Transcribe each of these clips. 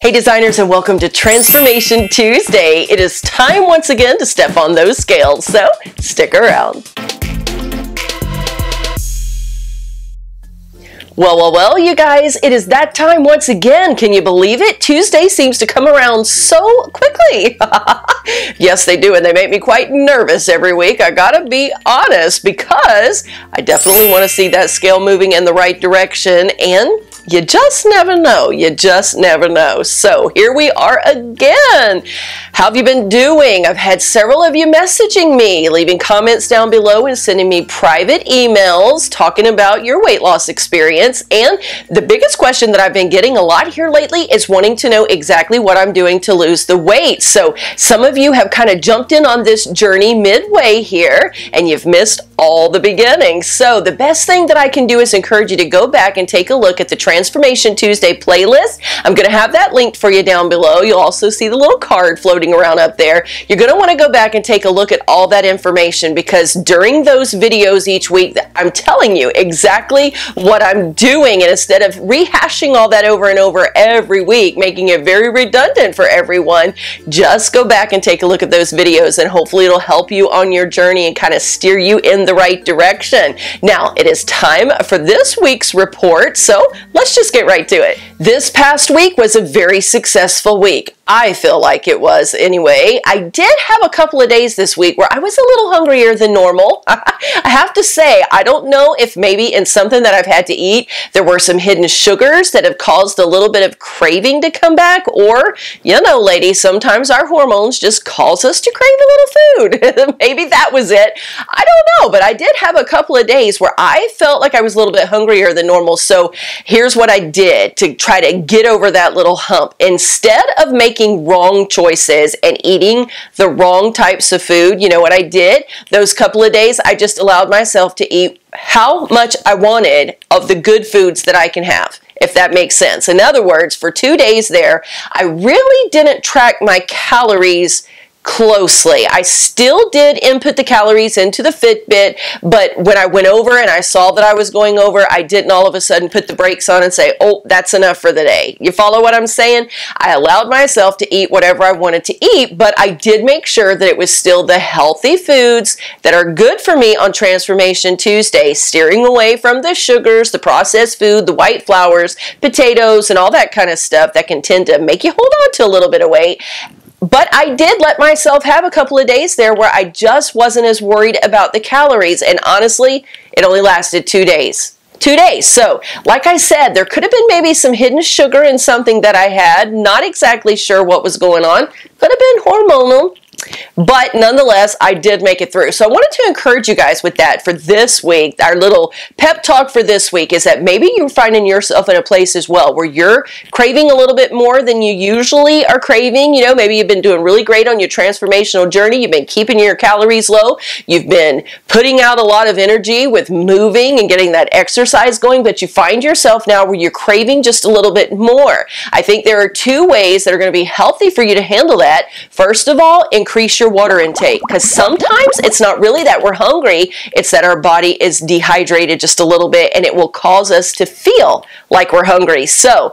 Hey designers, and welcome to Transformation Tuesday. It is time once again to step on those scales, so stick around. Well, you guys, it is that time once again. Can you believe it? Tuesday seems to come around so quickly. Yes, they do, and they make me quite nervous every week. I gotta be honest, because I definitely want to see that scale moving in the right direction, and you just never know. You just never know. So here we are again. How have you been doing? I've had several of you messaging me, leaving comments down below and sending me private emails talking about your weight loss experience. And the biggest question that I've been getting a lot here lately is wanting to know exactly what I'm doing to lose the weight. So some of you have kind of jumped in on this journey midway here, and you've missed all the beginning. So the best thing that I can do is encourage you to go back and take a look at the Transformation Tuesday playlist. I'm going to have that linked for you down below. You'll also see the little card floating around up there. You're going to want to go back and take a look at all that information, because during those videos each week, I'm telling you exactly what I'm doing. And instead of rehashing all that over and over every week, making it very redundant for everyone, just go back and take a look at those videos, and hopefully it'll help you on your journey and kind of steer you in the right direction. Now, it is time for this week's report, so let's just get right to it. This past week was a very successful week. I feel like it was anyway. I did have a couple of days this week where I was a little hungrier than normal. I have to say, I don't know if maybe in something that I've had to eat, there were some hidden sugars that have caused a little bit of craving to come back, or, you know, ladies, sometimes our hormones just cause us to crave a little food. Maybe that was it. I don't know, but I did have a couple of days where I felt like I was a little bit hungrier than normal. So here's what I did to try to get over that little hump. Instead of making wrong choices and eating the wrong types of food, you know what I did? Those couple of days, I just allowed myself to eat how much I wanted of the good foods that I can have, if that makes sense. In other words, for 2 days there, I really didn't track my calories closely. I still did input the calories into the Fitbit, but when I went over and I saw that I was going over, I didn't all of a sudden put the brakes on and say, oh, that's enough for the day. You follow what I'm saying? I allowed myself to eat whatever I wanted to eat, but I did make sure that it was still the healthy foods that are good for me on Transformation Tuesday, steering away from the sugars, the processed food, the white flours, potatoes, and all that kind of stuff that can tend to make you hold on to a little bit of weight. But I did let myself have a couple of days there where I just wasn't as worried about the calories. And honestly, it only lasted 2 days. 2 days. So, like I said, there could have been maybe some hidden sugar in something that I had. Not exactly sure what was going on. Could have been hormonal. But nonetheless, I did make it through. So I wanted to encourage you guys with that for this week. Our little pep talk for this week is that maybe you're finding yourself in a place as well where you're craving a little bit more than you usually are craving. You know, maybe you've been doing really great on your transformational journey. You've been keeping your calories low. You've been putting out a lot of energy with moving and getting that exercise going, but you find yourself now where you're craving just a little bit more. I think there are 2 ways that are going to be healthy for you to handle that. First of all, increase your water intake, because sometimes it's not really that we're hungry, it's that our body is dehydrated just a little bit, and it will cause us to feel like we're hungry. So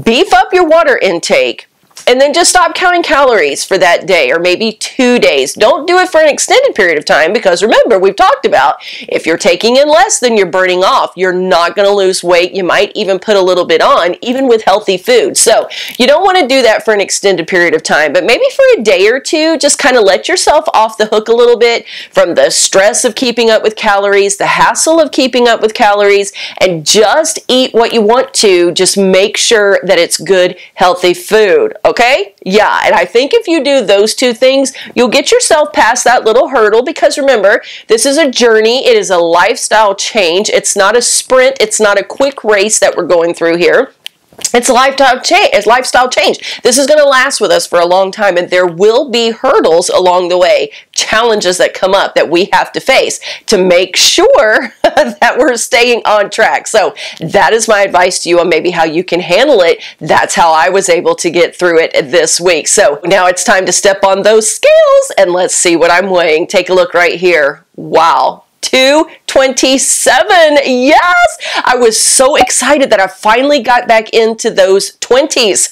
beef up your water intake, and then just stop counting calories for that day or maybe 2 days. Don't do it for an extended period of time, because remember, we've talked about if you're taking in less than you're burning off, you're not going to lose weight. You might even put a little bit on, even with healthy food. So you don't want to do that for an extended period of time, but maybe for a day or two, just kind of let yourself off the hook a little bit from the stress of keeping up with calories, the hassle of keeping up with calories, and just eat what you want to. Just make sure that it's good, healthy food. Okay? Yeah, and I think if you do those 2 things, you'll get yourself past that little hurdle, because remember, this is a journey. It is a lifestyle change. It's not a sprint. It's not a quick race that we're going through here. It's a lifestyle change. This is going to last with us for a long time, and there will be hurdles along the way, challenges that come up that we have to face to make sure that we're staying on track. So that is my advice to you on maybe how you can handle it. That's how I was able to get through it this week. So now it's time to step on those scales, and let's see what I'm weighing. Take a look right here. Wow. 2 227. Yes! I was so excited that I finally got back into those 20s.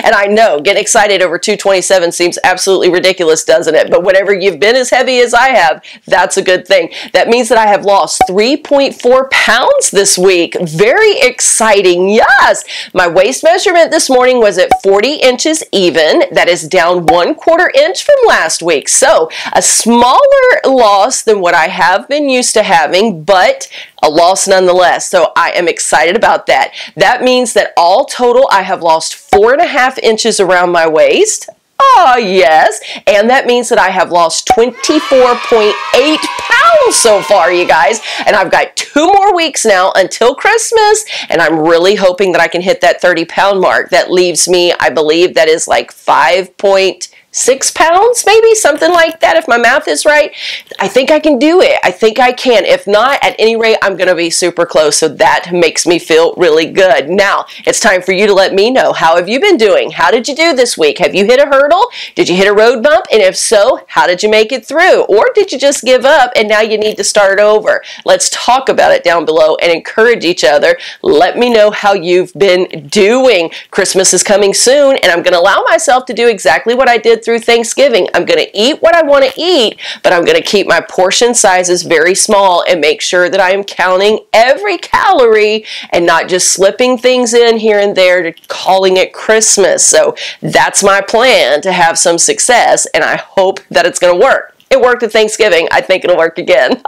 And I know, getting excited over 227 seems absolutely ridiculous, doesn't it? But whenever you've been as heavy as I have, that's a good thing. That means that I have lost 3.4 pounds this week. Very exciting. Yes! My waist measurement this morning was at 40 inches even. That is down 1/4 inch from last week. So a smaller loss than what I have been used to having, but a loss nonetheless. So I am excited about that. That means that all total I have lost 4.5 inches around my waist. Oh, yes. And that means that I have lost 24.8 pounds so far, you guys. And I've got 2 more weeks now until Christmas. And I'm really hoping that I can hit that 30-pound mark. That leaves me, I believe that is like 5.6 pounds, maybe something like that, if my math is right. I think I can do it. I think I can. If not, at any rate, I'm going to be super close. So that makes me feel really good. Now, it's time for you to let me know. How have you been doing? How did you do this week? Have you hit a hurdle? Did you hit a road bump? And if so, how did you make it through? Or did you just give up and now you need to start over? Let's talk about it down below and encourage each other. Let me know how you've been doing. Christmas is coming soon, and I'm going to allow myself to do exactly what I did through Thanksgiving. I'm going to eat what I want to eat, but I'm going to keep my portion sizes very small and make sure that I am counting every calorie and not just slipping things in here and there to calling it Christmas. So that's my plan, to have some success, and I hope that it's going to work. It worked at Thanksgiving. I think it'll work again.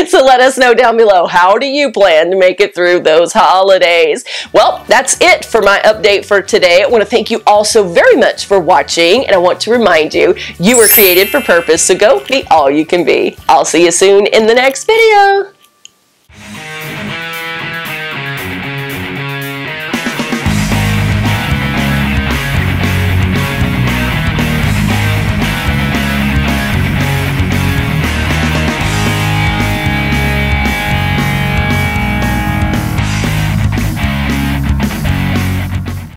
So let us know down below, how do you plan to make it through those holidays? Well, that's it for my update for today. I want to thank you all so very much for watching, and I want to remind you, you were created for purpose, so go be all you can be. I'll see you soon in the next video.